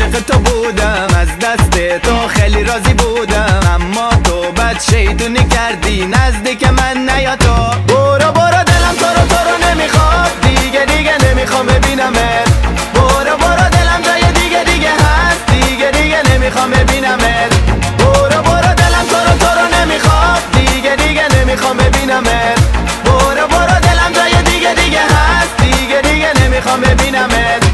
عاشق تو بودم، از دست تو خیلی راضی بودم، اما تو بد شیطونی کردی، نزدیک من نیا تو. برو برو دلم تو رو نمیخواد، دیگه نمیخوام ببینمت. برو برو دلم جای دیگه هست، دیگه نمیخوام ببینمت. برو برو دلم تو رو نمیخواد، دیگه نمیخوام ببینمت. برو برو دلم جای دیگه هست، دیگه نمیخوام ببینمت.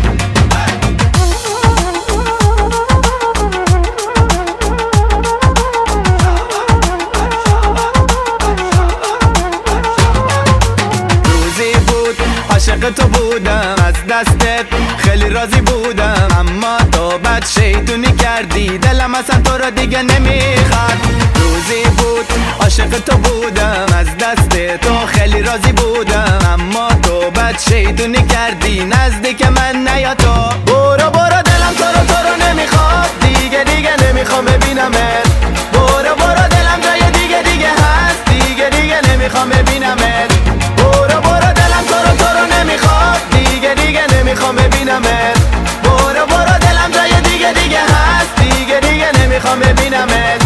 عاشق تو بودم، از دستت خیلی راضی بودم، اما تو بد شیطونی کردی، دلم اصلا تو رو دیگه نمیخواد. روزی بود عاشق تو بودم، از دست تو خیلی راضی بودم، اما تو بد شیطونی کردی، نزدیک من نیا تو. برو برو دلم تو رو نمیخواد، دیگه نمیخوام ببینمت. برو برو دلم جای دیگه هست، دیگه نمیخوام ببینمت. برو برو دلم تو رو نمیخواد، دیگه نمیخوام ببینمت. برو برو دلم جای دیگه هست، دیگه نمیخوام ببینمت.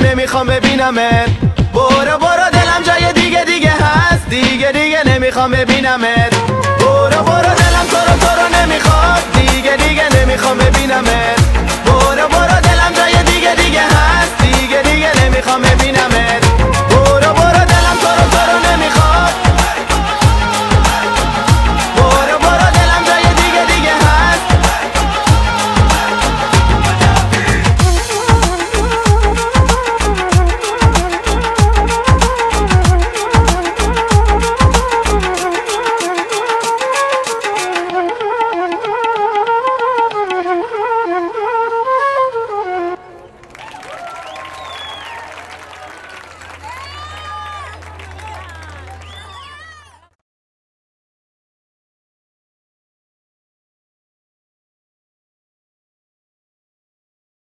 نمیخوام ببینمت. برو برو دلم جای دیگه هست، دیگه نمیخوام ببینمت. برو برو دلم تو رو نمیخواد،